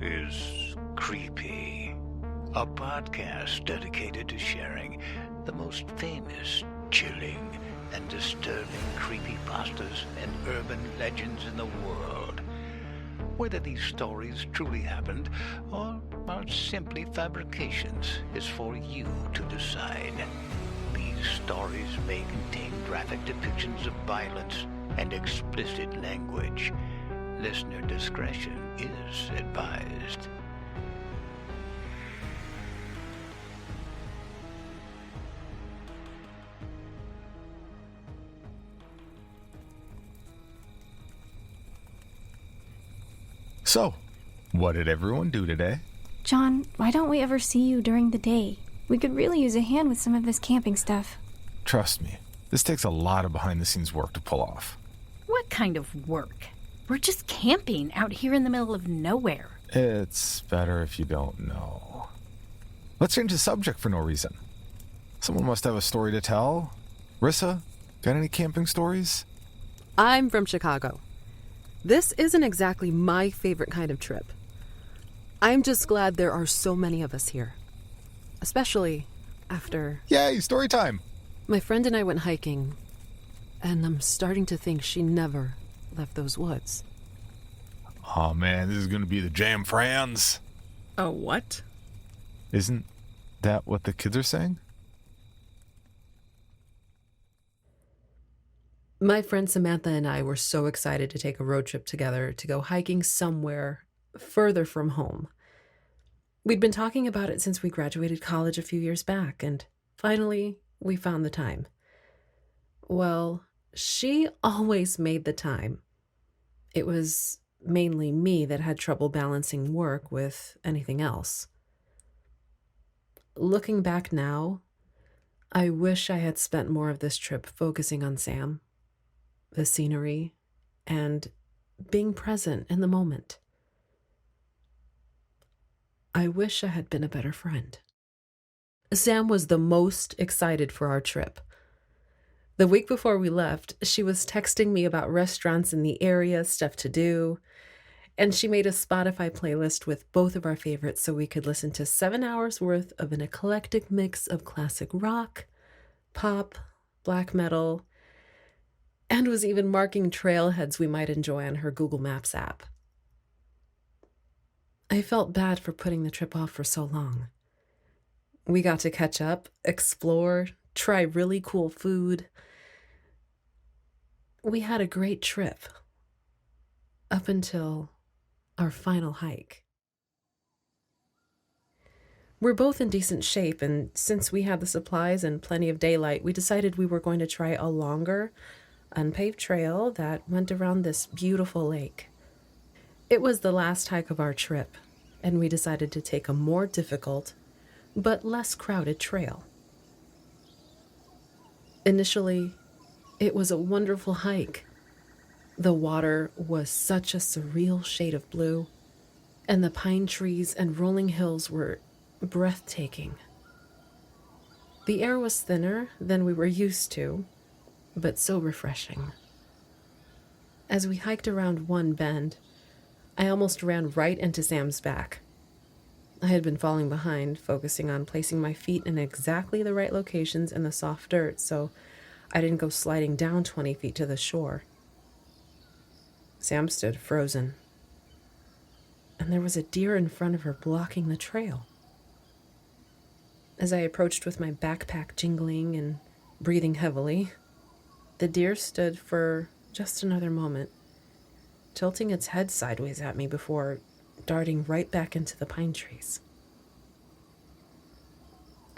is Creepy, a podcast dedicated to sharing the most famous, chilling, and disturbing creepypastas and urban legends in the world. Whether these stories truly happened or are simply fabrications is for you to decide. These stories may contain graphic depictions of violence and explicit language. Listener discretion is advised. So, what did everyone do today? John, why don't we ever see you during the day? We could really use a hand with some of this camping stuff. Trust me, this takes a lot of behind-the-scenes work to pull off. What kind of work? We're just camping out here in the middle of nowhere. It's better if you don't know. Let's change the subject for no reason. Someone must have a story to tell. Rissa, got any camping stories? I'm from Chicago. This isn't exactly my favorite kind of trip. I'm just glad there are so many of us here. Especially after... Yay, story time! My friend and I went hiking, and I'm starting to think she never left those woods. Oh man, this is going to be the JamFranz. A what? Isn't that what the kids are saying? My friend Samantha and I were so excited to take a road trip together to go hiking somewhere further from home. We'd been talking about it since we graduated college a few years back, and finally, we found the time. Well, she always made the time. It was mainly me that had trouble balancing work with anything else. Looking back now, I wish I had spent more of this trip focusing on Sam, the scenery, and being present in the moment. I wish I had been a better friend. Sam was the most excited for our trip. The week before we left, she was texting me about restaurants in the area, stuff to do, and she made a Spotify playlist with both of our favorites so we could listen to 7 hours worth of an eclectic mix of classic rock, pop, black metal, and was even marking trailheads we might enjoy on her Google Maps app. I felt bad for putting the trip off for so long. We got to catch up, explore, try really cool food. We had a great trip. Up until our final hike. We're both in decent shape, and since we had the supplies and plenty of daylight, we decided we were going to try a longer, unpaved trail that went around this beautiful lake. It was the last hike of our trip, and we decided to take a more difficult, but less crowded trail. Initially, it was a wonderful hike. The water was such a surreal shade of blue, and the pine trees and rolling hills were breathtaking. The air was thinner than we were used to, but so refreshing. As we hiked around one bend, I almost ran right into Sam's back. I had been falling behind, focusing on placing my feet in exactly the right locations in the soft dirt so I didn't go sliding down 20 feet to the shore. Sam stood frozen, and there was a deer in front of her blocking the trail. As I approached with my backpack jingling and breathing heavily, the deer stood for just another moment, tilting its head sideways at me before darting right back into the pine trees.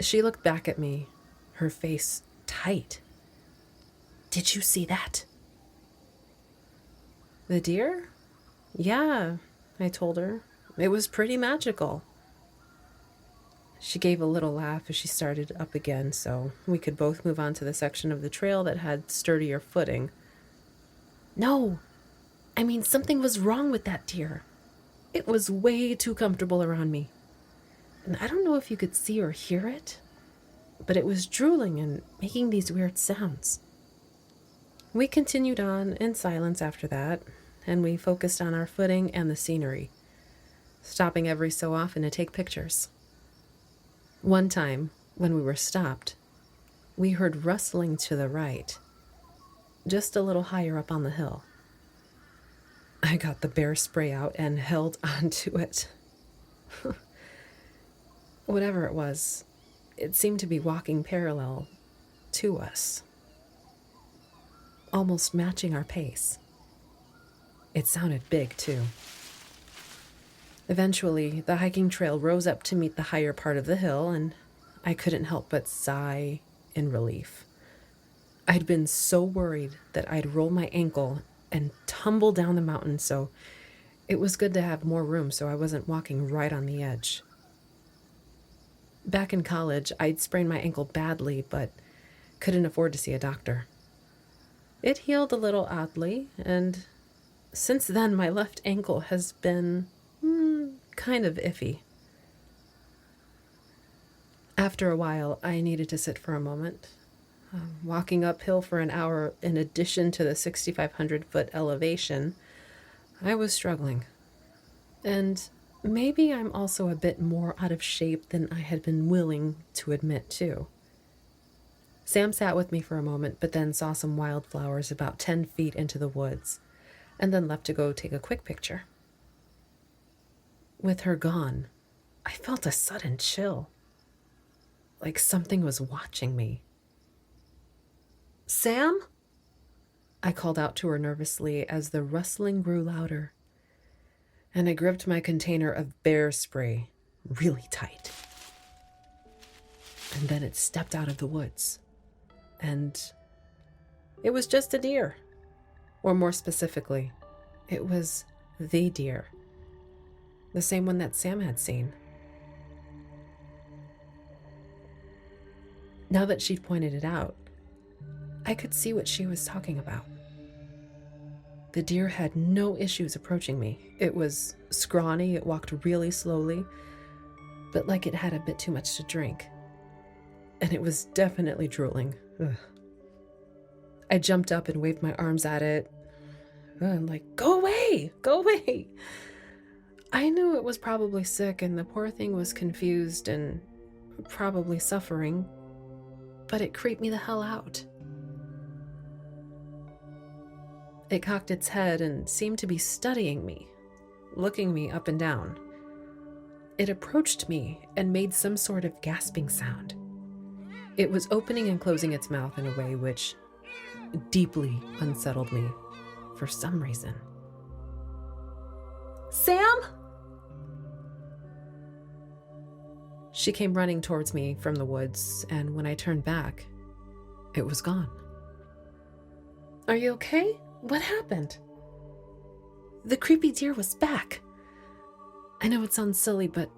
She looked back at me, her face tight. "Did you see that?" "The deer? Yeah," I told her. "It was pretty magical." She gave a little laugh as she started up again so we could both move on to the section of the trail that had sturdier footing. "No, I mean, something was wrong with that deer. It was way too comfortable around me. And I don't know if you could see or hear it, but it was drooling and making these weird sounds." We continued on in silence after that, and we focused on our footing and the scenery. stopping every so often to take pictures. One time, when we were stopped, we heard rustling to the right, just a little higher up on the hill. I got the bear spray out and held onto it. Whatever it was, it seemed to be walking parallel to us, almost matching our pace. It sounded big, too. Eventually, the hiking trail rose up to meet the higher part of the hill, and I couldn't help but sigh in relief. I'd been so worried that I'd roll my ankle and tumble down the mountain, so it was good to have more room so I wasn't walking right on the edge. Back in college, I'd sprained my ankle badly, but couldn't afford to see a doctor. It healed a little oddly, and since then my left ankle has been kind of iffy. After a while, I needed to sit for a moment. Walking uphill for an hour in addition to the 6,500-foot elevation, I was struggling. And maybe I'm also a bit more out of shape than I had been willing to admit to. Sam sat with me for a moment, but then saw some wildflowers about 10 feet into the woods, and then left to go take a quick picture. With her gone, I felt a sudden chill, like something was watching me. "Sam?" I called out to her nervously as the rustling grew louder, and I gripped my container of bear spray really tight. And then it stepped out of the woods, and it was just a deer. Or more specifically, it was the deer. The same one that Sam had seen. Now that she'd pointed it out, I could see what she was talking about. The deer had no issues approaching me. It was scrawny, it walked really slowly, but like it had a bit too much to drink. And it was definitely drooling. Ugh. I jumped up and waved my arms at it. I'm like, "Go away! Go away!" I knew it was probably sick and the poor thing was confused and probably suffering, but it creeped me the hell out. It cocked its head and seemed to be studying me, looking me up and down. It approached me and made some sort of gasping sound. It was opening and closing its mouth in a way which deeply unsettled me for some reason. "Sam?" She came running towards me from the woods, and when I turned back, it was gone. "Are you okay? What happened?" "The creepy deer was back. I know it sounds silly, but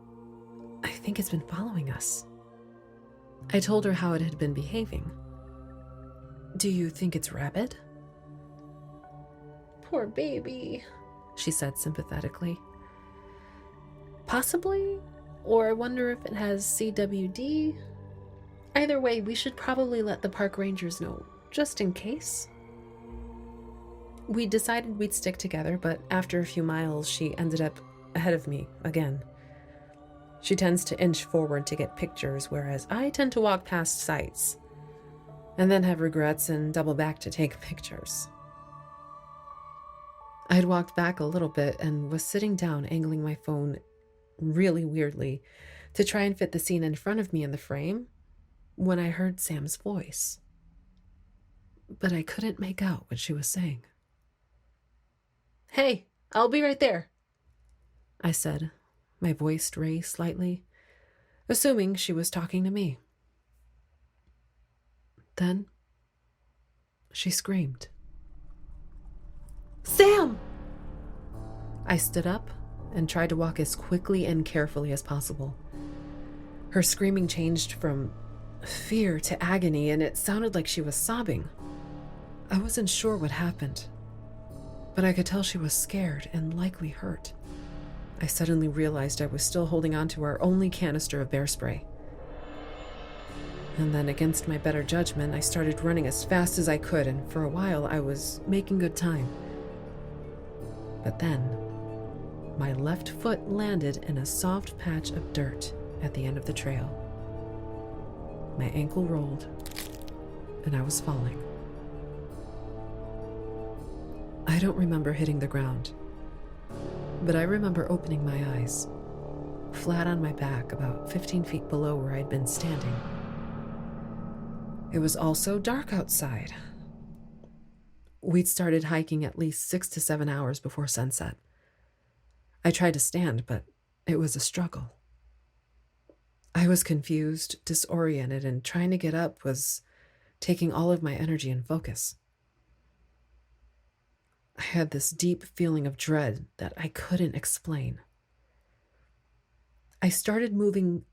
I think it's been following us." I told her how it had been behaving. "Do you think it's rabid?" "Poor baby," she said sympathetically. "Possibly, or I wonder if it has CWD. Either way, we should probably let the park rangers know, just in case." We decided we'd stick together, but after a few miles, she ended up ahead of me again. She tends to inch forward to get pictures, whereas I tend to walk past sites, and then have regrets and double back to take pictures. I'd walked back a little bit and was sitting down, angling my phone really weirdly to try and fit the scene in front of me in the frame, when I heard Sam's voice. But I couldn't make out what she was saying. "Hey, I'll be right there," I said, my voice raised slightly, assuming she was talking to me. Then she screamed. "Sam!" I stood up and tried to walk as quickly and carefully as possible. Her screaming changed from fear to agony, and it sounded like she was sobbing. I wasn't sure what happened, but I could tell she was scared and likely hurt. I suddenly realized I was still holding on to our only canister of bear spray. And then, against my better judgment, I started running as fast as I could, and for a while I was making good time. But then, my left foot landed in a soft patch of dirt at the end of the trail. My ankle rolled, and I was falling. I don't remember hitting the ground, but I remember opening my eyes, flat on my back about 15 feet below where I'd been standing. It was also dark outside. We'd started hiking at least 6 to 7 hours before sunset. I tried to stand, but it was a struggle. I was confused, disoriented, and trying to get up was taking all of my energy and focus. I had this deep feeling of dread that I couldn't explain. I started moving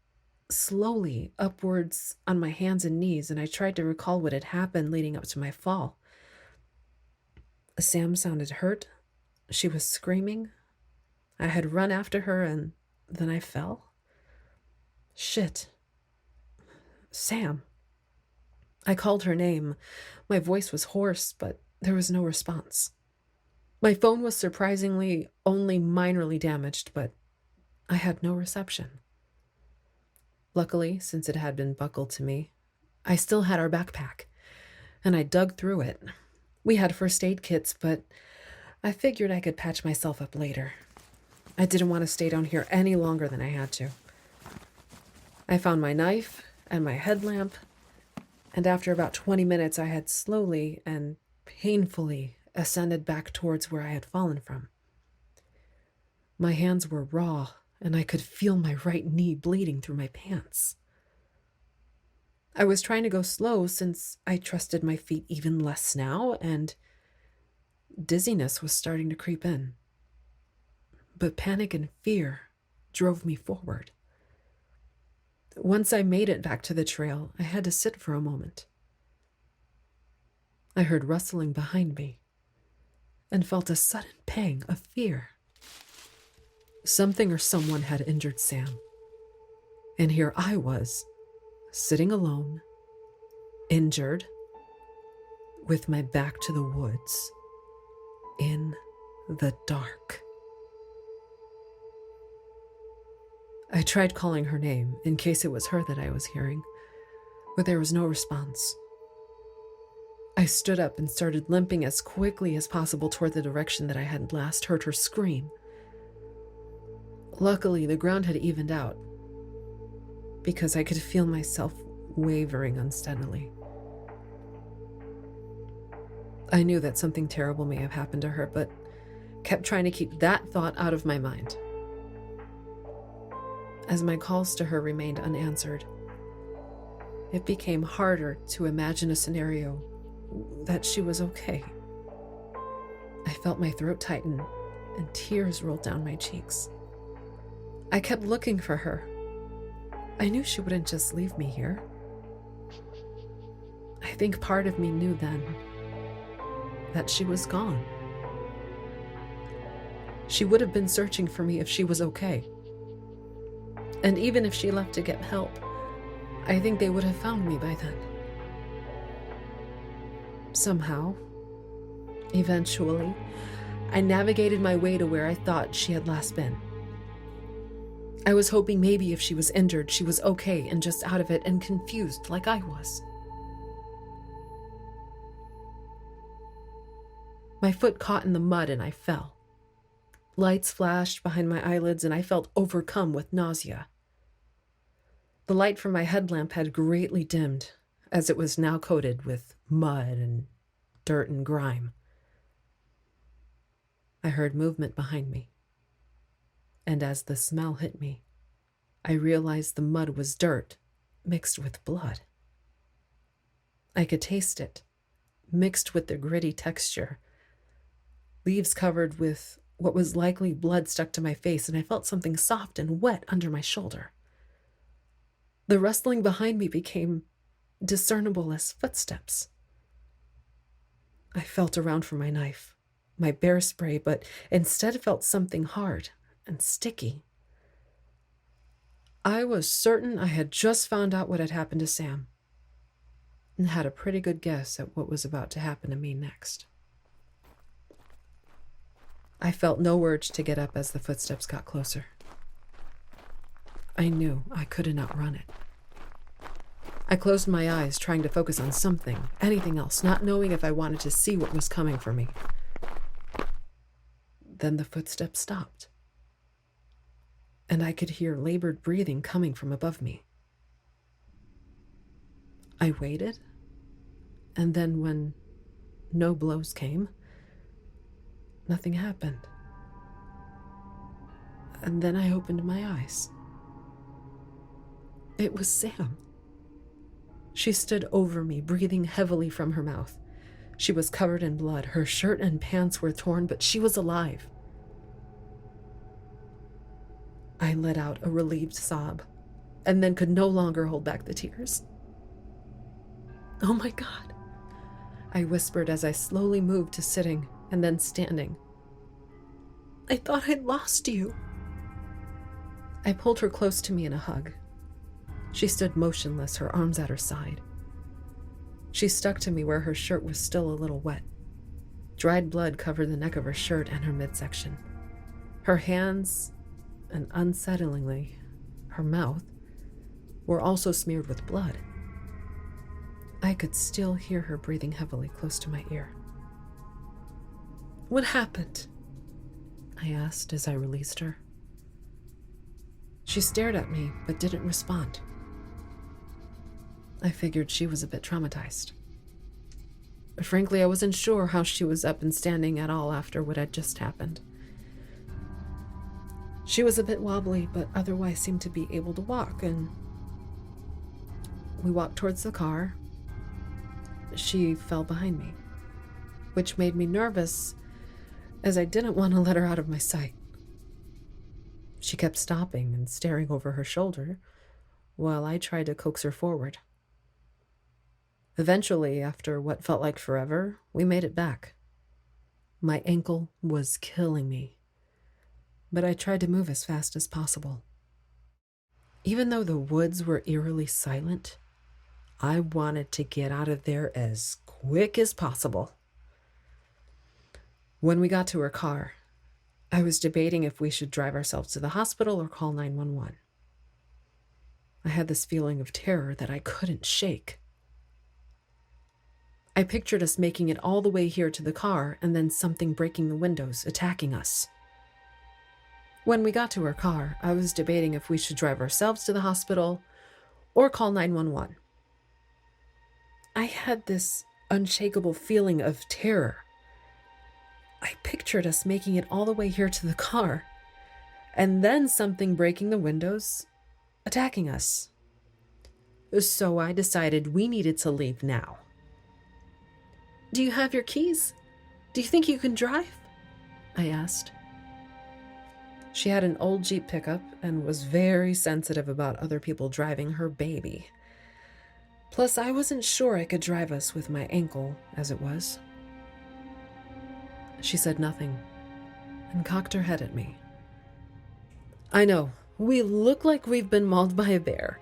slowly upwards on my hands and knees, and I tried to recall what had happened leading up to my fall. Sam sounded hurt. She was screaming. I had run after her, and then I fell. Shit. Sam. I called her name. My voice was hoarse, but there was no response. My phone was surprisingly only minorly damaged, but I had no reception. Luckily, since it had been buckled to me, I still had our backpack, and I dug through it. We had first aid kits, but I figured I could patch myself up later. I didn't want to stay down here any longer than I had to. I found my knife and my headlamp, and after about 20 minutes, I had slowly and painfully ascended back towards where I had fallen from. My hands were raw, and I could feel my right knee bleeding through my pants. I was trying to go slow since I trusted my feet even less now, and dizziness was starting to creep in. But panic and fear drove me forward. Once I made it back to the trail, I had to sit for a moment. I heard rustling behind me and felt a sudden pang of fear. Something or someone had injured Sam, and here I was, sitting alone, injured, with my back to the woods, in the dark. I tried calling her name in case it was her that I was hearing, but there was no response. I stood up and started limping as quickly as possible toward the direction that I had last heard her scream. Luckily, the ground had evened out, because I could feel myself wavering unsteadily. I knew that something terrible may have happened to her, but kept trying to keep that thought out of my mind. As my calls to her remained unanswered, it became harder to imagine a scenario that she was okay. I felt my throat tighten and tears rolled down my cheeks. I kept looking for her. I knew she wouldn't just leave me here. I think part of me knew then that she was gone. She would have been searching for me if she was okay. And even if she left to get help, I think they would have found me by then. Somehow, eventually, I navigated my way to where I thought she had last been. I was hoping maybe if she was injured, she was okay and just out of it and confused like I was. My foot caught in the mud and I fell. Lights flashed behind my eyelids and I felt overcome with nausea. The light from my headlamp had greatly dimmed, as it was now coated with mud and dirt and grime. I heard movement behind me, and as the smell hit me, I realized the mud was dirt mixed with blood. I could taste it, mixed with the gritty texture. Leaves covered with what was likely blood stuck to my face, and I felt something soft and wet under my shoulder. The rustling behind me became discernible as footsteps. I felt around for my knife, my bear spray, but instead felt something hard and sticky. I was certain I had just found out what had happened to Sam, and had a pretty good guess at what was about to happen to me next. I felt no urge to get up as the footsteps got closer. I knew I couldn't outrun it. I closed my eyes, trying to focus on something, anything else, not knowing if I wanted to see what was coming for me. Then the footsteps stopped, and I could hear labored breathing coming from above me. I waited, and then when no blows came, nothing happened. And then I opened my eyes. It was Sam. She stood over me, breathing heavily from her mouth. She was covered in blood. Her shirt and pants were torn, but she was alive. I let out a relieved sob, and then could no longer hold back the tears. "Oh my God," I whispered as I slowly moved to sitting and then standing. "I thought I'd lost you." I pulled her close to me in a hug. She stood motionless, her arms at her side. She stuck to me where her shirt was still a little wet. Dried blood covered the neck of her shirt and her midsection. Her hands, and unsettlingly, her mouth, were also smeared with blood. I could still hear her breathing heavily close to my ear. "What happened?" I asked as I released her. She stared at me, but didn't respond. I figured she was a bit traumatized. Frankly, I wasn't sure how she was up and standing at all after what had just happened. She was a bit wobbly, but otherwise seemed to be able to walk, and we walked towards the car. She fell behind me, which made me nervous, as I didn't want to let her out of my sight. She kept stopping and staring over her shoulder, while I tried to coax her forward. Eventually, after what felt like forever, we made it back. My ankle was killing me, but I tried to move as fast as possible. Even though the woods were eerily silent, I wanted to get out of there as quick as possible. When we got to her car, I was debating if we should drive ourselves to the hospital or call 911. I had this feeling of terror that I couldn't shake. I pictured us making it all the way here to the car and then something breaking the windows, attacking us. When we got to her car, I was debating if we should drive ourselves to the hospital or call 911. I had this unshakable feeling of terror. I pictured us making it all the way here to the car, and then something breaking the windows, attacking us. So I decided we needed to leave now. "Do you have your keys? Do you think you can drive?" I asked. She had an old Jeep pickup and was very sensitive about other people driving her baby. Plus, I wasn't sure I could drive us with my ankle as it was. She said nothing and cocked her head at me. "I know, we look like we've been mauled by a bear."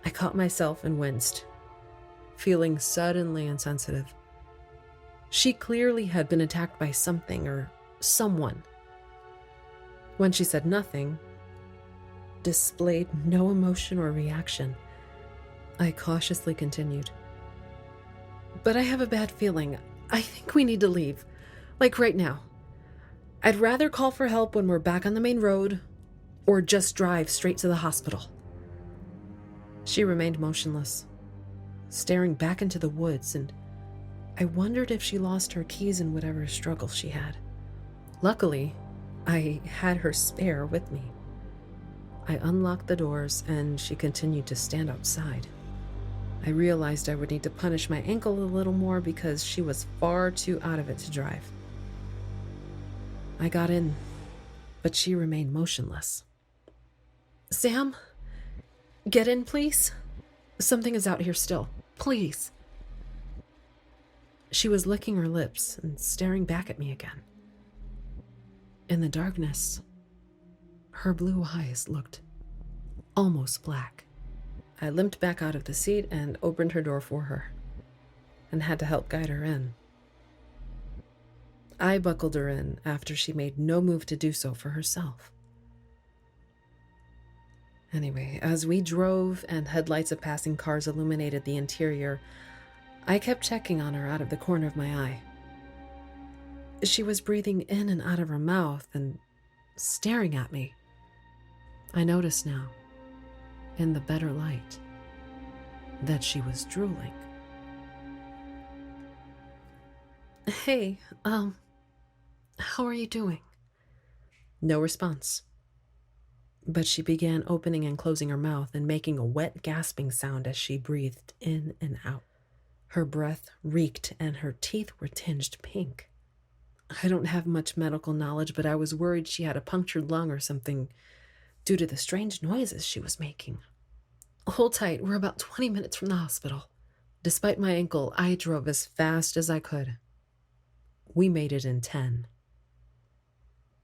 I caught myself and winced, feeling suddenly insensitive. She clearly had been attacked by something or someone. When she said nothing, displayed no emotion or reaction, I cautiously continued. "But I have a bad feeling. I think we need to leave. Like right now. I'd rather call for help when we're back on the main road, or just drive straight to the hospital." She remained motionless, staring back into the woods, and I wondered if she lost her keys in whatever struggle she had. Luckily, I had her spare with me. I unlocked the doors, and she continued to stand outside. I realized I would need to punish my ankle a little more because she was far too out of it to drive. I got in, but she remained motionless. "Sam, get in, please. Something is out here still. Please." She was licking her lips and staring back at me again. In the darkness, her blue eyes looked almost black. I limped back out of the seat and opened her door for her, and had to help guide her in. I buckled her in after she made no move to do so for herself. Anyway, as we drove and headlights of passing cars illuminated the interior, I kept checking on her out of the corner of my eye. She was breathing in and out of her mouth and staring at me. I noticed now, in the better light, that she was drooling. Hey, how are you doing? No response. But she began opening and closing her mouth and making a wet, gasping sound as she breathed in and out. Her breath reeked and her teeth were tinged pink. I don't have much medical knowledge, but I was worried she had a punctured lung or something due to the strange noises she was making. Hold tight, we're about 20 minutes from the hospital. Despite my ankle, I drove as fast as I could. We made it in 10.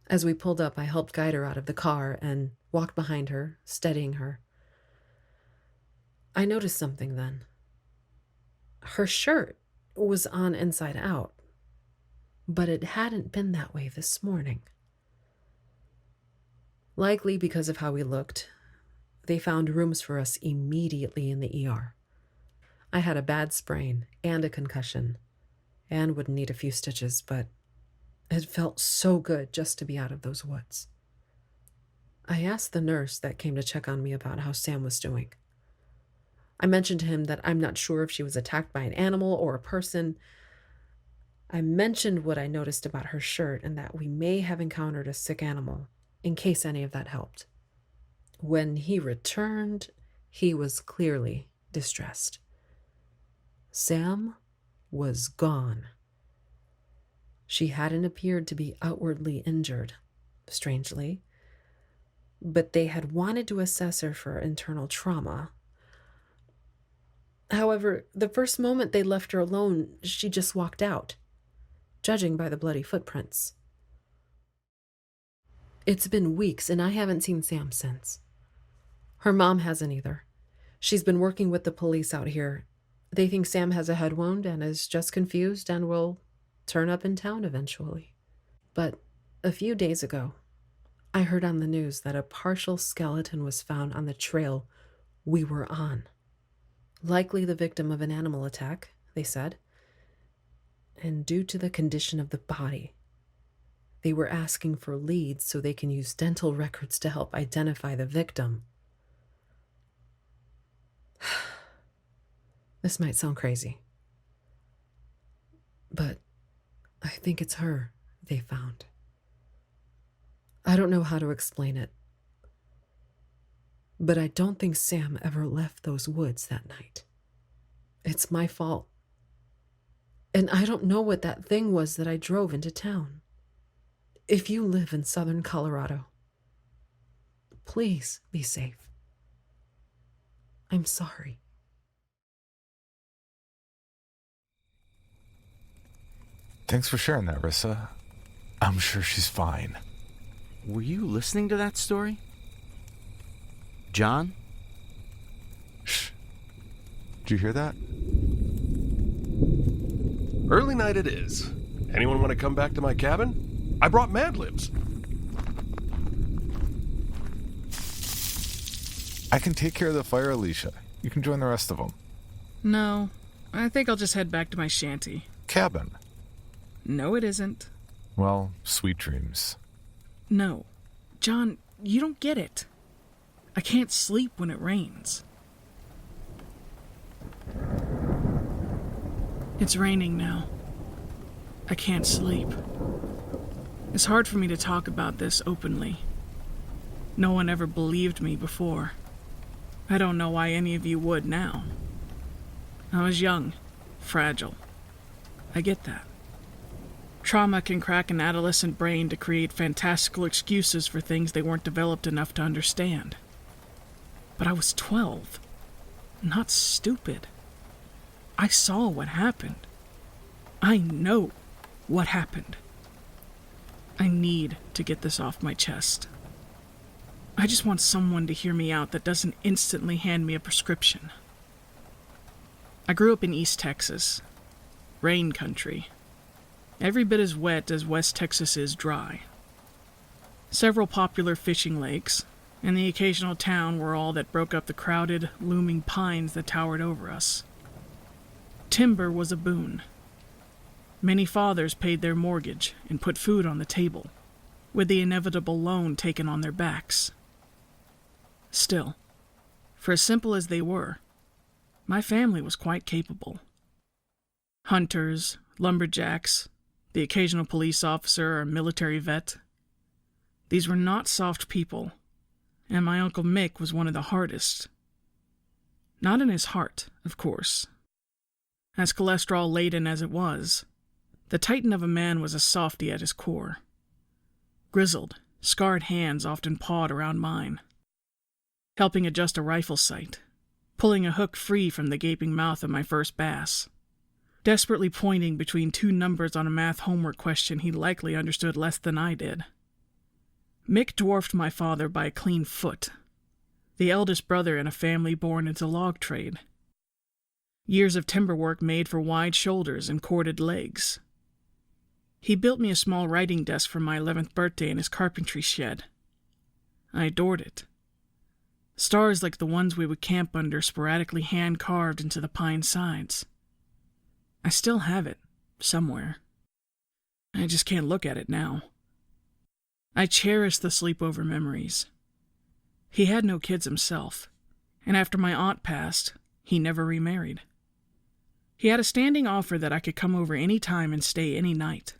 As we pulled up, I helped guide her out of the car and walked behind her, steadying her. I noticed something then. Her shirt was on inside out, but it hadn't been that way this morning. Likely because of how we looked, they found rooms for us immediately in the ER. I had a bad sprain and a concussion, and would need a few stitches, but it felt so good just to be out of those woods. I asked the nurse that came to check on me about how Sam was doing. I mentioned to him that I'm not sure if she was attacked by an animal or a person. I mentioned what I noticed about her shirt and that we may have encountered a sick animal, in case any of that helped. When he returned, he was clearly distressed. Sam was gone. She hadn't appeared to be outwardly injured, strangely, but they had wanted to assess her for internal trauma. However, the first moment they left her alone, she just walked out, judging by the bloody footprints. It's been weeks, and I haven't seen Sam since. Her mom hasn't either. She's been working with the police out here. They think Sam has a head wound and is just confused and will turn up in town eventually. But a few days ago, I heard on the news that a partial skeleton was found on the trail we were on. Likely the victim of an animal attack, they said. And due to the condition of the body, they were asking for leads so they can use dental records to help identify the victim. This might sound crazy, but I think it's her they found. I don't know how to explain it, but I don't think Sam ever left those woods that night. It's my fault. And I don't know what that thing was that I drove into town. If you live in southern Colorado, please be safe. I'm sorry. Thanks for sharing that, Rissa. I'm sure she's fine. Were you listening to that story? John? Shh. Did you hear that? Early night it is. Anyone want to come back to my cabin? I brought Mad Libs. I can take care of the fire, Alicia. You can join the rest of them. No, I think I'll just head back to my shanty. Cabin. No, it isn't. Well, sweet dreams. No. John, you don't get it. I can't sleep when it rains. It's raining now. I can't sleep. It's hard for me to talk about this openly. No one ever believed me before. I don't know why any of you would now. I was young, fragile. I get that. Trauma can crack an adolescent brain to create fantastical excuses for things they weren't developed enough to understand. But I was 12, not stupid. I saw what happened. I know what happened. I need to get this off my chest. I just want someone to hear me out that doesn't instantly hand me a prescription. I grew up in East Texas, rain country. every bit as wet as West Texas is dry. Several popular fishing lakes, and the occasional town were all that broke up the crowded, looming pines that towered over us. Timber was a boon. Many fathers paid their mortgage and put food on the table, with the inevitable loan taken on their backs. Still, for as simple as they were, my family was quite capable. Hunters, lumberjacks, the occasional police officer or military vet. These were not soft people, and my Uncle Mick was one of the hardest. Not in his heart, of course. As cholesterol-laden as it was, the titan of a man was a softy at his core. Grizzled, scarred hands often pawed around mine, helping adjust a rifle sight, pulling a hook free from the gaping mouth of my first bass, desperately pointing between two numbers on a math homework question he likely understood less than I did. Mick dwarfed my father by a clean foot, the eldest brother in a family born into log trade. Years of timber work made for wide shoulders and corded legs. He built me a small writing desk for my 11th birthday in his carpentry shed. I adored it. Stars like the ones we would camp under sporadically hand-carved into the pine sides. I still have it, somewhere. I just can't look at it now. I cherish the sleepover memories. He had no kids himself, and after my aunt passed, he never remarried. He had a standing offer that I could come over any time and stay any night.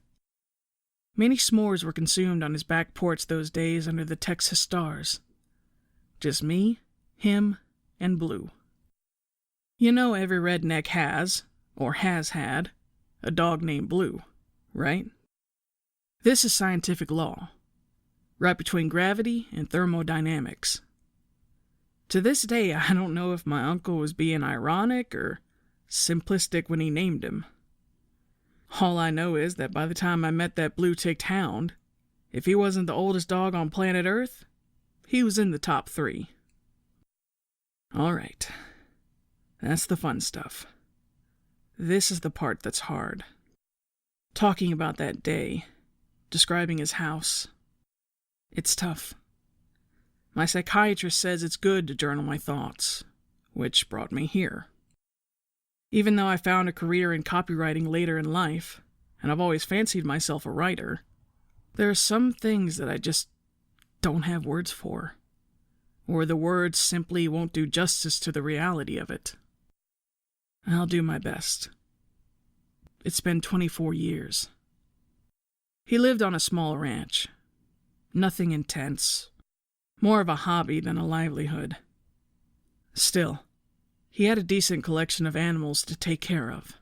Many s'mores were consumed on his back porch those days under the Texas stars. Just me, him, and Blue. You know every redneck has, or has had, a dog named Blue, right? This is scientific law, right between gravity and thermodynamics. To this day, I don't know if my uncle was being ironic or simplistic when he named him. All I know is that by the time I met that blue-ticked hound, if he wasn't the oldest dog on planet Earth, he was in the top 3. All right. That's the fun stuff. This is the part that's hard. Talking about that day, describing his house. It's tough. My psychiatrist says it's good to journal my thoughts, which brought me here. Even though I found a career in copywriting later in life, and I've always fancied myself a writer, there are some things that I just don't have words for, or the words simply won't do justice to the reality of it. I'll do my best. It's been 24 years. He lived on a small ranch. Nothing intense. More of a hobby than a livelihood. Still, he had a decent collection of animals to take care of.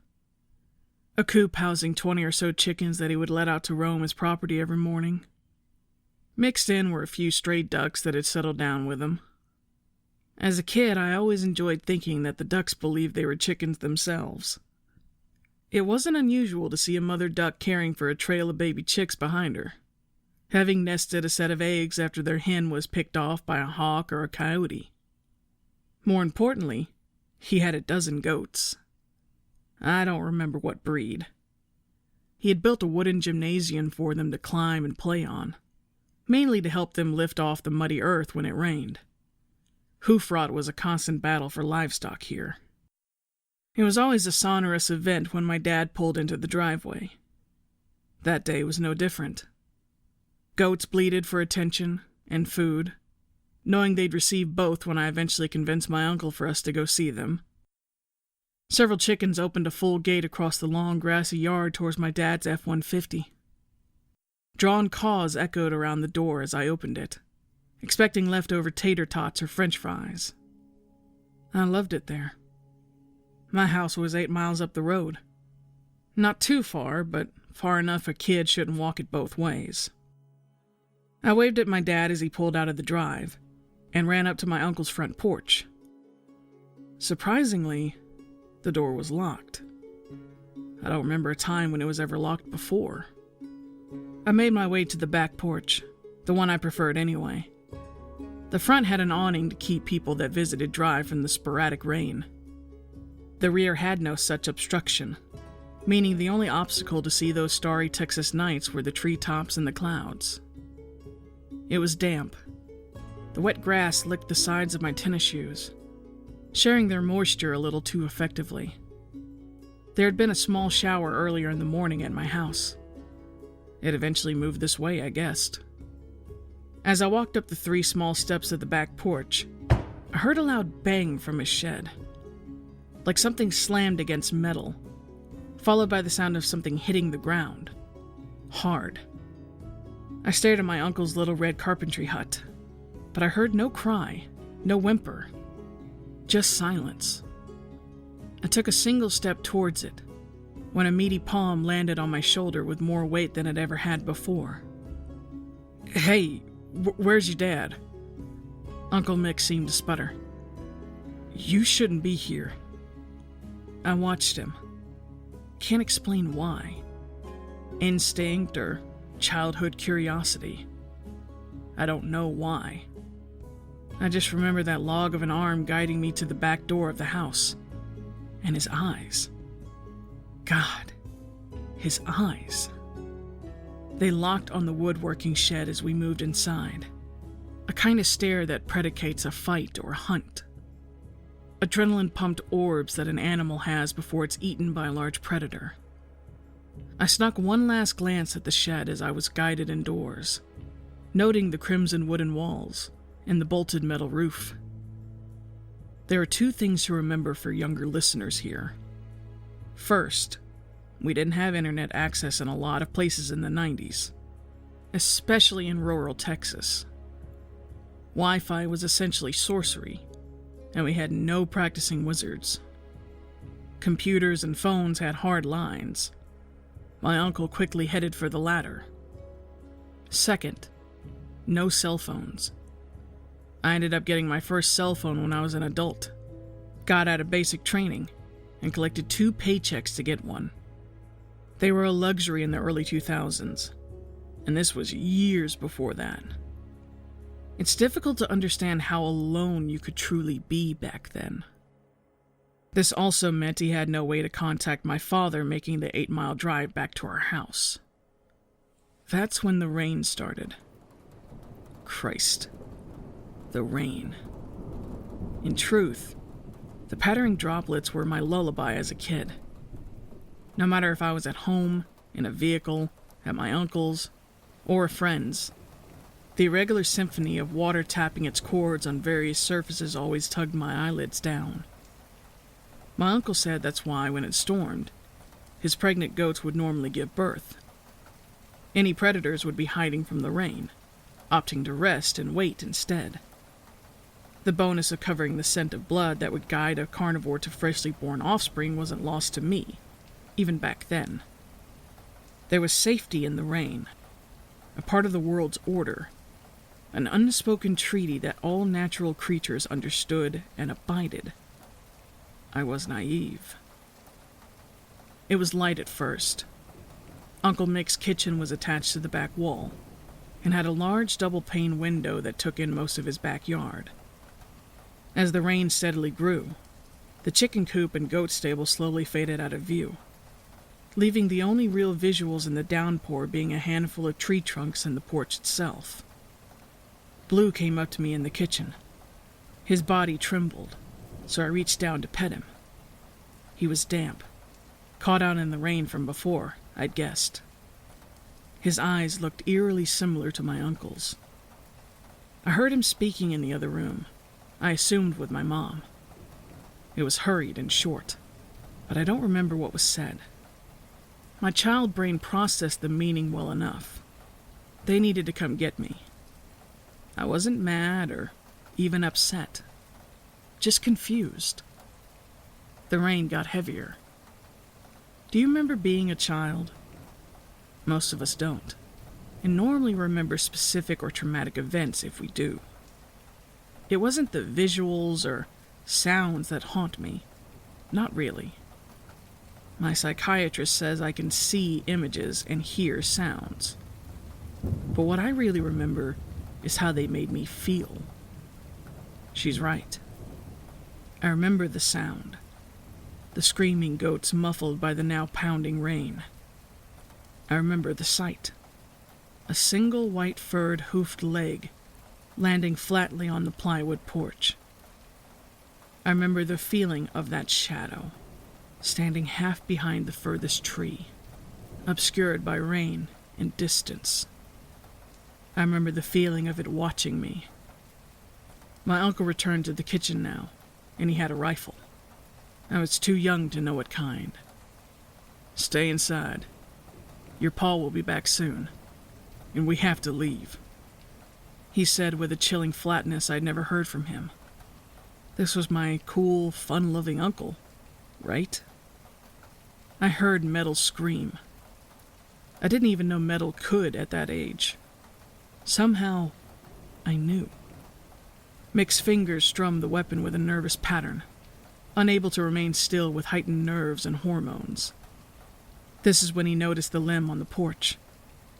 A coop housing 20 or so chickens that he would let out to roam his property every morning. Mixed in were a few stray ducks that had settled down with him. As a kid, I always enjoyed thinking that the ducks believed they were chickens themselves. It wasn't unusual to see a mother duck caring for a trail of baby chicks behind her, having nested a set of eggs after their hen was picked off by a hawk or a coyote. More importantly, he had a dozen goats. I don't remember what breed. He had built a wooden gymnasium for them to climb and play on, mainly to help them lift off the muddy earth when it rained. Hoof rot was a constant battle for livestock here. It was always a sonorous event when my dad pulled into the driveway. That day was no different. Goats bleated for attention and food, knowing they'd receive both when I eventually convinced my uncle for us to go see them. Several chickens opened a full gate across the long grassy yard towards my dad's F-150. Drawn caws echoed around the door as I opened it, expecting leftover tater tots or french fries. I loved it there. My house was 8 miles up the road. Not too far, but far enough a kid shouldn't walk it both ways. I waved at my dad as he pulled out of the drive, and ran up to my uncle's front porch. Surprisingly, the door was locked. I don't remember a time when it was ever locked before. I made my way to the back porch, the one I preferred anyway. The front had an awning to keep people that visited dry from the sporadic rain. The rear had no such obstruction, meaning the only obstacle to see those starry Texas nights were the treetops and the clouds. It was damp. The wet grass licked the sides of my tennis shoes, sharing their moisture a little too effectively. There had been a small shower earlier in the morning at my house. It eventually moved this way, I guessed. As I walked up the 3 small steps of the back porch, I heard a loud bang from his shed, like something slammed against metal, followed by the sound of something hitting the ground, hard. I stared at my uncle's little red carpentry hut, but I heard no cry, no whimper, just silence. I took a single step towards it, when a meaty palm landed on my shoulder with more weight than it ever had before. "Hey, where's your dad?" Uncle Mick seemed to sputter. "You shouldn't be here." I watched him. Can't explain why. Instinct or childhood curiosity. I don't know why. I just remember that log of an arm guiding me to the back door of the house. And his eyes. God, his eyes. They locked on the woodworking shed as we moved inside. A kind of stare that predicates a fight or a hunt. Adrenaline-pumped orbs that an animal has before it's eaten by a large predator. I snuck one last glance at the shed as I was guided indoors, noting the crimson wooden walls and the bolted metal roof. There are 2 things to remember for younger listeners here. First, we didn't have internet access in a lot of places in the 90s, especially in rural Texas. Wi-Fi was essentially sorcery, and we had no practicing wizards. Computers and phones had hard lines. My uncle quickly headed for the latter. Second, no cell phones. I ended up getting my first cell phone when I was an adult, got out of basic training, and collected 2 paychecks to get one. They were a luxury in the early 2000s, and this was years before that. It's difficult to understand how alone you could truly be back then. This also meant he had no way to contact my father making the 8-mile drive back to our house. That's when the rain started. Christ. The rain. In truth, the pattering droplets were my lullaby as a kid. No matter if I was at home, in a vehicle, at my uncle's, or a friend's, the irregular symphony of water tapping its chords on various surfaces always tugged my eyelids down. My uncle said that's why, when it stormed, his pregnant goats would normally give birth. Any predators would be hiding from the rain, opting to rest and wait instead. The bonus of covering the scent of blood that would guide a carnivore to freshly born offspring wasn't lost to me, even back then. There was safety in the rain, a part of the world's order, an unspoken treaty that all natural creatures understood and abided. I was naive. It was light at first. Uncle Mick's kitchen was attached to the back wall, and had a large double-pane window that took in most of his backyard. As the rain steadily grew, the chicken coop and goat stable slowly faded out of view, leaving the only real visuals in the downpour being a handful of tree trunks and the porch itself. Blue came up to me in the kitchen. His body trembled, so I reached down to pet him. He was damp, caught out in the rain from before, I'd guessed. His eyes looked eerily similar to my uncle's. I heard him speaking in the other room, I assumed with my mom. It was hurried and short, but I don't remember what was said. My child brain processed the meaning well enough. They needed to come get me. I wasn't mad or even upset, just confused. The rain got heavier. Do you remember being a child? Most of us don't, and normally remember specific or traumatic events if we do. It wasn't the visuals or sounds that haunt me. Not really. My psychiatrist says I can see images and hear sounds. But what I really remember is how they made me feel. She's right. I remember the sound. the screaming goats muffled by the now pounding rain. I remember the sight. A single white-furred hoofed leg landing flatly on the plywood porch. I remember the feeling of that shadow, standing half behind the furthest tree, obscured by rain and distance. I remember the feeling of it watching me. My uncle returned to the kitchen now, and he had a rifle. I was too young to know what kind. "Stay inside. Your pa will be back soon, and we have to leave," he said with a chilling flatness I'd never heard from him. This was my cool, fun-loving uncle, right? I heard Metal scream. I didn't even know Metal could at that age. Somehow, I knew. Mick's fingers strummed the weapon with a nervous pattern, unable to remain still with heightened nerves and hormones. This is when he noticed the limb on the porch.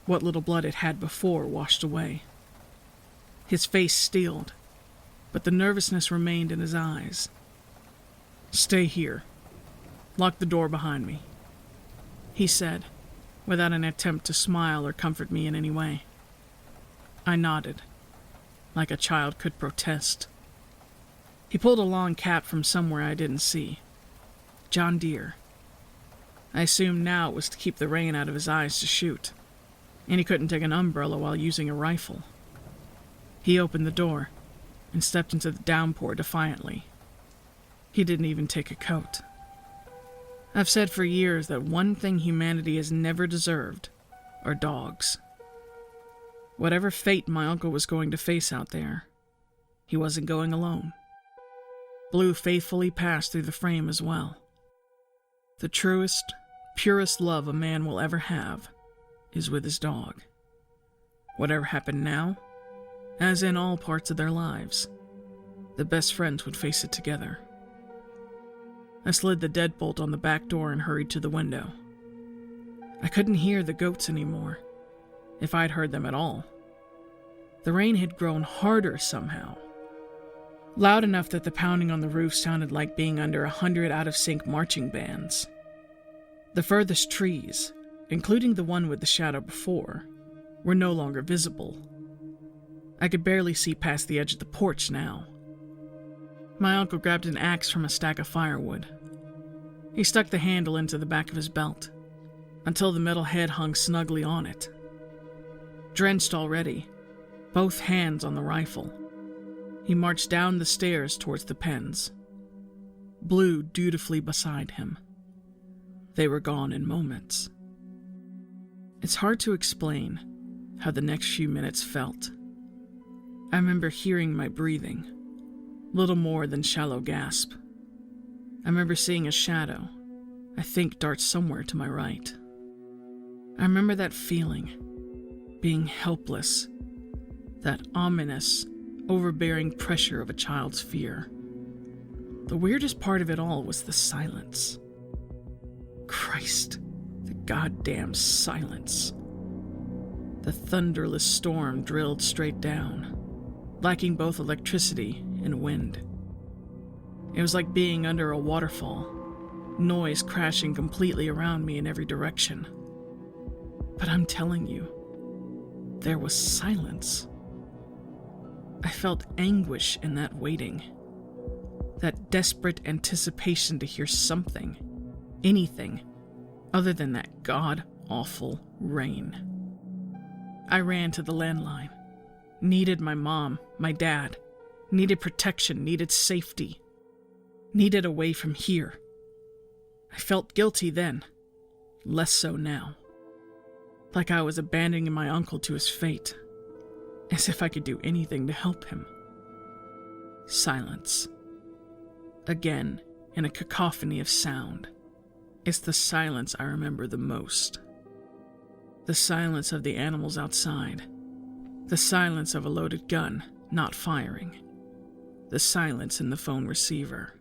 What little blood it had before washed away. His face steeled, but the nervousness remained in his eyes. "Stay here. Lock the door behind me," he said, without an attempt to smile or comfort me in any way. I nodded, like a child could protest. He pulled a long cap from somewhere I didn't see. John Deere. I assumed now it was to keep the rain out of his eyes to shoot, and he couldn't take an umbrella while using a rifle. He opened the door and stepped into the downpour defiantly. He didn't even take a coat. I've said for years that one thing humanity has never deserved are dogs. Whatever fate my uncle was going to face out there, he wasn't going alone. Blue faithfully passed through the frame as well. The truest, purest love a man will ever have is with his dog. Whatever happened now, as in all parts of their lives, the best friends would face it together. I slid the deadbolt on the back door and hurried to the window. I couldn't hear the goats anymore, if I'd heard them at all. The rain had grown harder somehow, loud enough that the pounding on the roof sounded like being under 100 out-of-sync marching bands. The furthest trees, including the one with the shadow before, were no longer visible. I could barely see past the edge of the porch now. My uncle grabbed an axe from a stack of firewood. He stuck the handle into the back of his belt, until the metal head hung snugly on it. Drenched already, both hands on the rifle, he marched down the stairs towards the pens, Blue dutifully beside him. They were gone in moments. It's hard to explain how the next few minutes felt. I remember hearing my breathing, little more than shallow gasp. I remember seeing a shadow, I think dart somewhere to my right. I remember that feeling, being helpless, that ominous, overbearing pressure of a child's fear. The weirdest part of it all was the silence. Christ, the goddamn silence. The thunderless storm drilled straight down, lacking both electricity and wind. It was like being under a waterfall, noise crashing completely around me in every direction. But I'm telling you, there was silence. I felt anguish in that waiting, that desperate anticipation to hear something, anything, other than that god-awful rain. I ran to the landline, needed my mom, my dad, needed protection, needed safety, needed away from here. I felt guilty then, less so now. Like I was abandoning my uncle to his fate, as if I could do anything to help him. Silence. Again, in a cacophony of sound. It's the silence I remember the most. The silence of the animals outside. The silence of a loaded gun not firing. The silence in the phone receiver.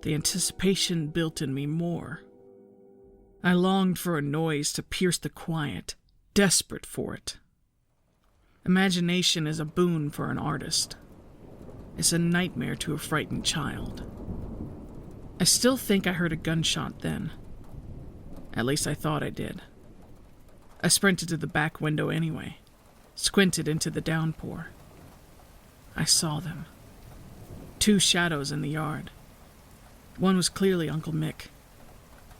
The anticipation built in me more. I longed for a noise to pierce the quiet, desperate for it. Imagination is a boon for an artist. It's a nightmare to a frightened child. I still think I heard a gunshot then. At least I thought I did. I sprinted to the back window anyway, squinted into the downpour. I saw them. 2 shadows in the yard. One was clearly Uncle Mick,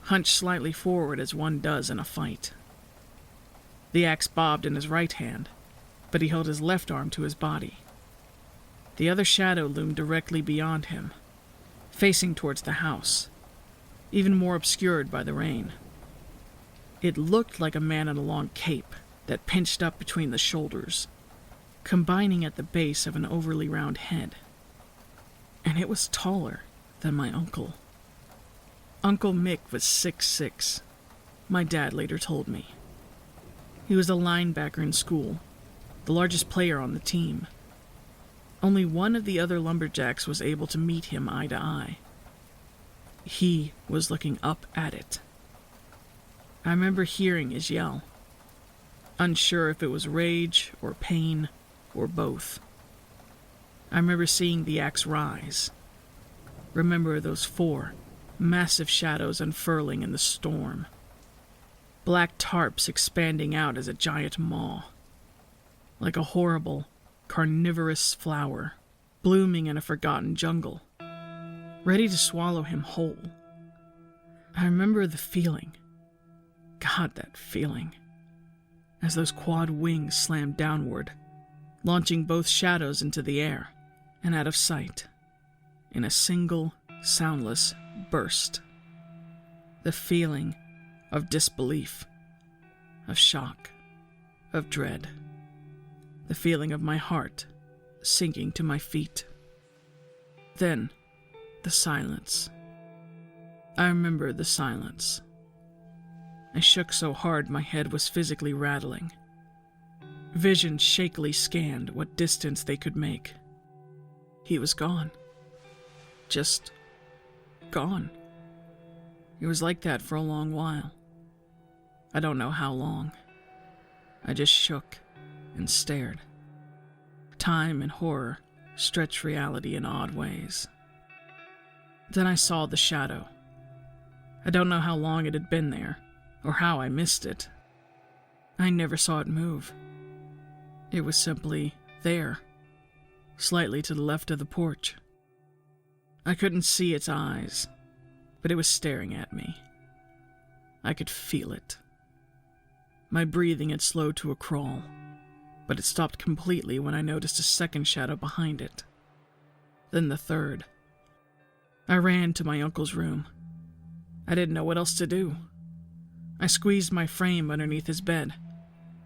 hunched slightly forward as one does in a fight. The axe bobbed in his right hand, but he held his left arm to his body. The other shadow loomed directly beyond him, facing towards the house, even more obscured by the rain. It looked like a man in a long cape that pinched up between the shoulders, combining at the base of an overly round head. And it was taller than my uncle. Uncle Mick was 6'6", my dad later told me. He was a linebacker in school, the largest player on the team. Only one of the other lumberjacks was able to meet him eye to eye. He was looking up at it. I remember hearing his yell, unsure if it was rage or pain or both. I remember seeing the axe rise. Remember those 4 massive shadows unfurling in the storm. Black tarps expanding out as a giant maw. Like a horrible, carnivorous flower, blooming in a forgotten jungle, ready to swallow him whole. I remember the feeling. God, that feeling. As those quad wings slammed downward, launching both shadows into the air and out of sight, in a single, soundless burst. The feeling of disbelief, of shock, of dread. The feeling of my heart sinking to my feet. Then, the silence. I remember the silence. I shook so hard my head was physically rattling. Vision shakily scanned what distance they could make. He was gone. Just gone. It was like that for a long while. I don't know how long. I just shook and stared. Time and horror stretched reality in odd ways. Then I saw the shadow. I don't know how long it had been there, or how I missed it. I never saw it move. It was simply there, slightly to the left of the porch. I couldn't see its eyes, but it was staring at me. I could feel it. My breathing had slowed to a crawl, but it stopped completely when I noticed a second shadow behind it. Then the third. I ran to my uncle's room. I didn't know what else to do. I squeezed my frame underneath his bed,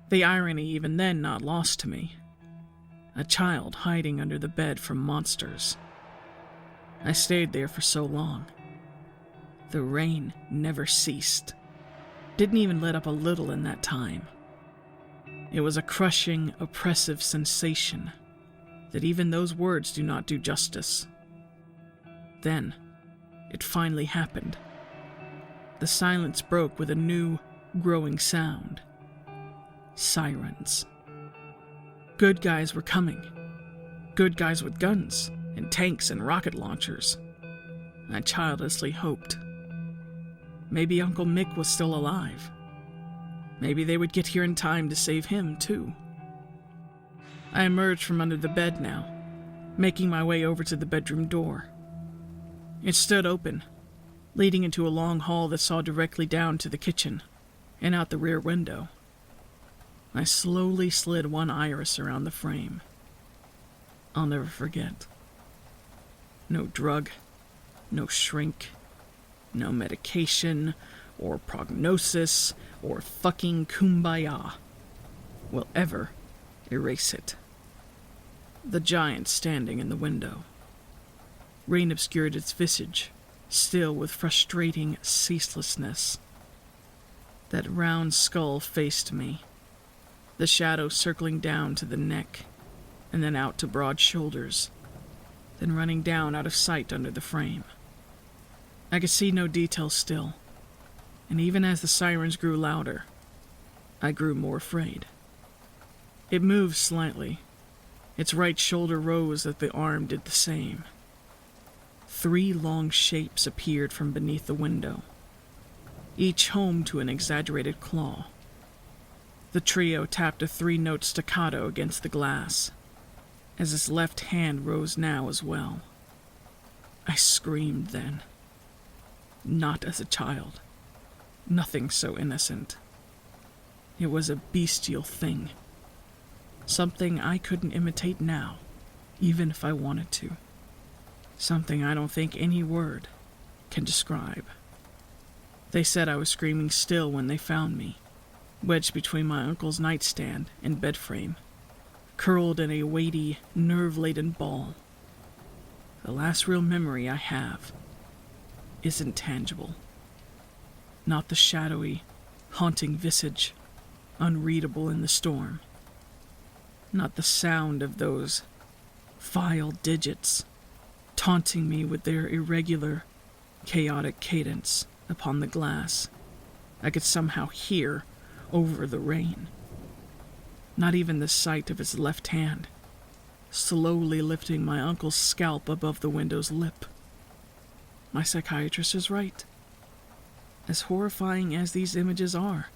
the irony even then not lost to me. A child hiding under the bed from monsters. I stayed there for so long. The rain never ceased. Didn't even let up a little in that time. It was a crushing, oppressive sensation that even those words do not do justice. Then, it finally happened. The silence broke with a new, growing sound. Sirens. Good guys were coming. Good guys with guns, and tanks and rocket launchers. I childishly hoped. Maybe Uncle Mick was still alive. Maybe they would get here in time to save him, too. I emerged from under the bed now, making my way over to the bedroom door. It stood open, leading into a long hall that saw directly down to the kitchen and out the rear window. I slowly slid one iris around the frame. I'll never forget. No drug, no shrink, no medication, or prognosis, or fucking kumbaya will ever erase it. The giant standing in the window. Rain obscured its visage, still with frustrating ceaselessness. That round skull faced me, the shadow circling down to the neck, and then out to broad shoulders, then running down out of sight under the frame. I could see no details still, and even as the sirens grew louder, I grew more afraid. It moved slightly. Its right shoulder rose as the arm did the same. 3 long shapes appeared from beneath the window, each home to an exaggerated claw. The trio tapped a 3-note staccato against the glass, as his left hand rose now as well. I screamed then. Not as a child. Nothing so innocent. It was a bestial thing. Something I couldn't imitate now, even if I wanted to. Something I don't think any word can describe. They said I was screaming still when they found me, wedged between my uncle's nightstand and bed frame, curled in a weighty, nerve-laden ball. The last real memory I have isn't tangible. Not the shadowy, haunting visage, unreadable in the storm. Not the sound of those vile digits taunting me with their irregular, chaotic cadence upon the glass I could somehow hear over the rain. Not even the sight of his left hand, slowly lifting my uncle's scalp above the window's lip. My psychiatrist is right. As horrifying as these images are,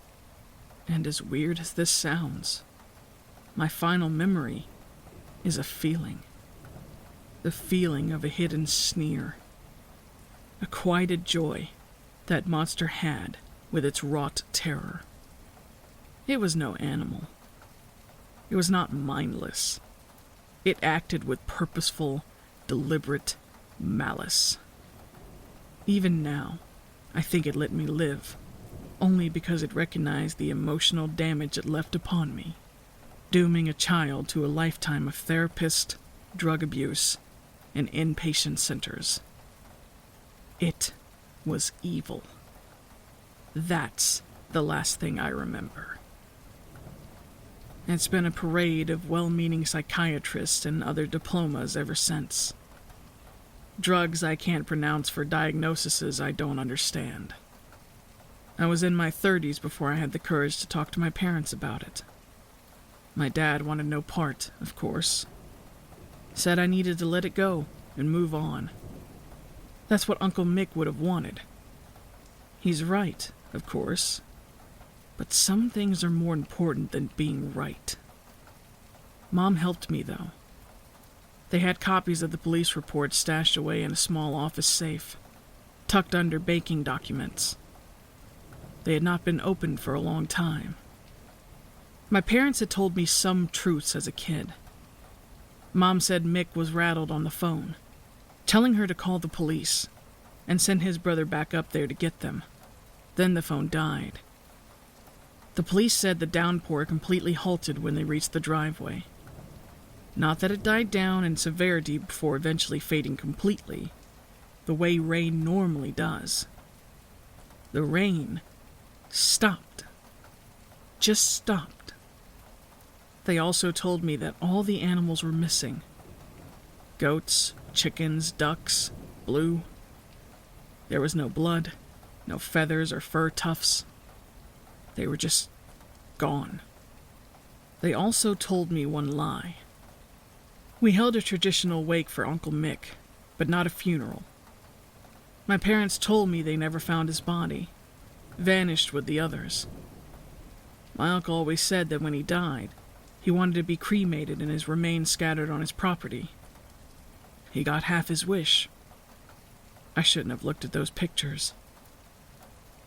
and as weird as this sounds, my final memory is a feeling. The feeling of a hidden sneer. A quieted joy that monster had with its wrought terror. It was no animal. It was not mindless. It acted with purposeful, deliberate malice. Even now, I think it let me live, only because it recognized the emotional damage it left upon me, dooming a child to a lifetime of therapist, drug abuse, and inpatient centers. It was evil. That's the last thing I remember. It's been a parade of well-meaning psychiatrists and other diplomas ever since. Drugs I can't pronounce for diagnoses I don't understand. I was in my 30s before I had the courage to talk to my parents about it. My dad wanted no part, of course. Said I needed to let it go and move on. That's what Uncle Mick would have wanted. He's right, of course. But some things are more important than being right. Mom helped me, though. They had copies of the police report stashed away in a small office safe, tucked under banking documents. They had not been opened for a long time. My parents had told me some truths as a kid. Mom said Mick was rattled on the phone, telling her to call the police and send his brother back up there to get them. Then the phone died. The police said the downpour completely halted when they reached the driveway. Not that it died down in severity before eventually fading completely, the way rain normally does. The rain stopped. Just stopped. They also told me that all the animals were missing. Goats, chickens, ducks, blue. There was no blood, no feathers or fur tufts. They were just gone. They also told me one lie. We held a traditional wake for Uncle Mick, but not a funeral. My parents told me they never found his body, vanished with the others. My uncle always said that when he died, he wanted to be cremated and his remains scattered on his property. He got half his wish. I shouldn't have looked at those pictures.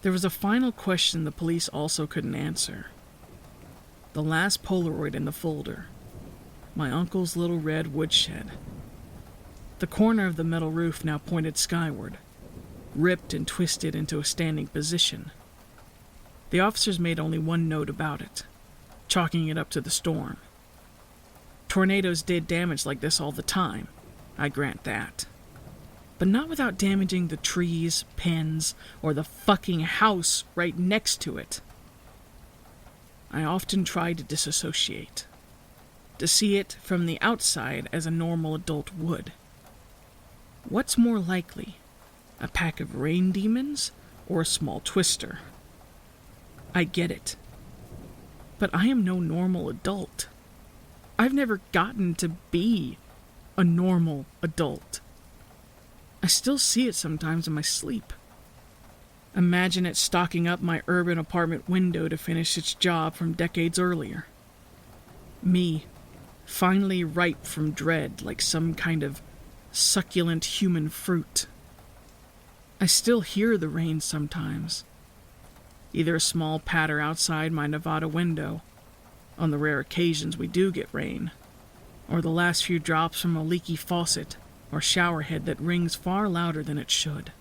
There was a final question the police also couldn't answer. The last Polaroid in the folder. My uncle's little red woodshed. The corner of the metal roof now pointed skyward, ripped and twisted into a standing position. The officers made only one note about it, chalking it up to the storm. Tornadoes did damage like this all the time, I grant that. But not without damaging the trees, pens, or the fucking house right next to it. I often try to disassociate, to see it from the outside as a normal adult would. What's more likely, a pack of rain demons or a small twister? I get it. But I am no normal adult. I've never gotten to be a normal adult. I still see it sometimes in my sleep. Imagine it stalking up my urban apartment window to finish its job from decades earlier. Me, finally ripe from dread like some kind of succulent human fruit. I still hear the rain sometimes. Either a small patter outside my Nevada window, on the rare occasions we do get rain, or the last few drops from a leaky faucet or shower head that rings far louder than it should.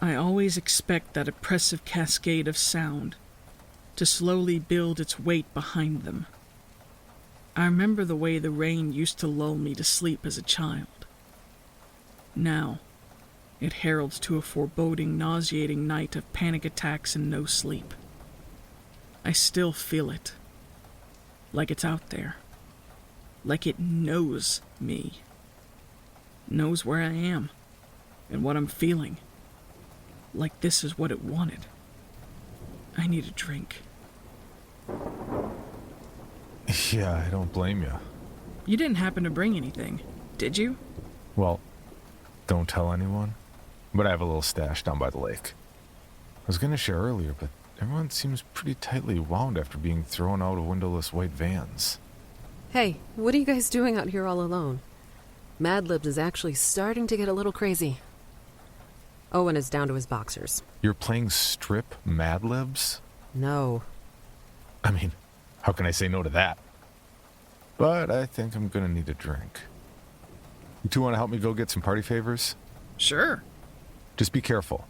I always expect that oppressive cascade of sound to slowly build its weight behind them. I remember the way the rain used to lull me to sleep as a child. Now, it heralds to a foreboding, nauseating night of panic attacks and no sleep. I still feel it. Like it's out there. Like it knows me. Knows where I am and what I'm feeling. Like this is what it wanted. I need a drink. Yeah, I don't blame you. You didn't happen to bring anything, did you? Well, don't tell anyone, but I have a little stash down by the lake. I was going to share earlier, but everyone seems pretty tightly wound after being thrown out of windowless white vans. Hey, what are you guys doing out here all alone? Mad Libs is actually starting to get a little crazy. Owen is down to his boxers. You're playing strip Mad Libs? No. I mean, how can I say no to that? But I think I'm going to need a drink. You two want to help me go get some party favors? Sure. Just be careful.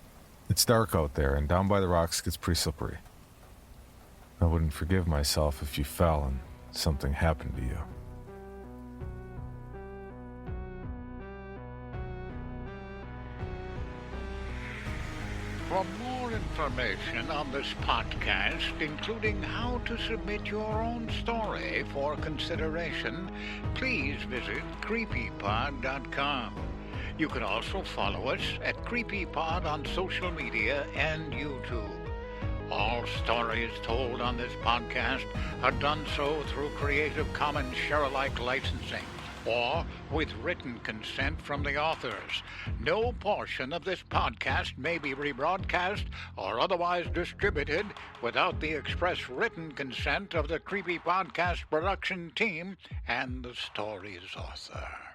It's dark out there, and down by the rocks gets pretty slippery. I wouldn't forgive myself if you fell and something happened to you. For more information on this podcast, including how to submit your own story for consideration, please visit creepypod.com. You can also follow us at CreepyPod on social media and YouTube. All stories told on this podcast are done so through Creative Commons share-alike licensing or with written consent from the authors. No portion of this podcast may be rebroadcast or otherwise distributed without the express written consent of the Creepy Podcast production team and the story's author.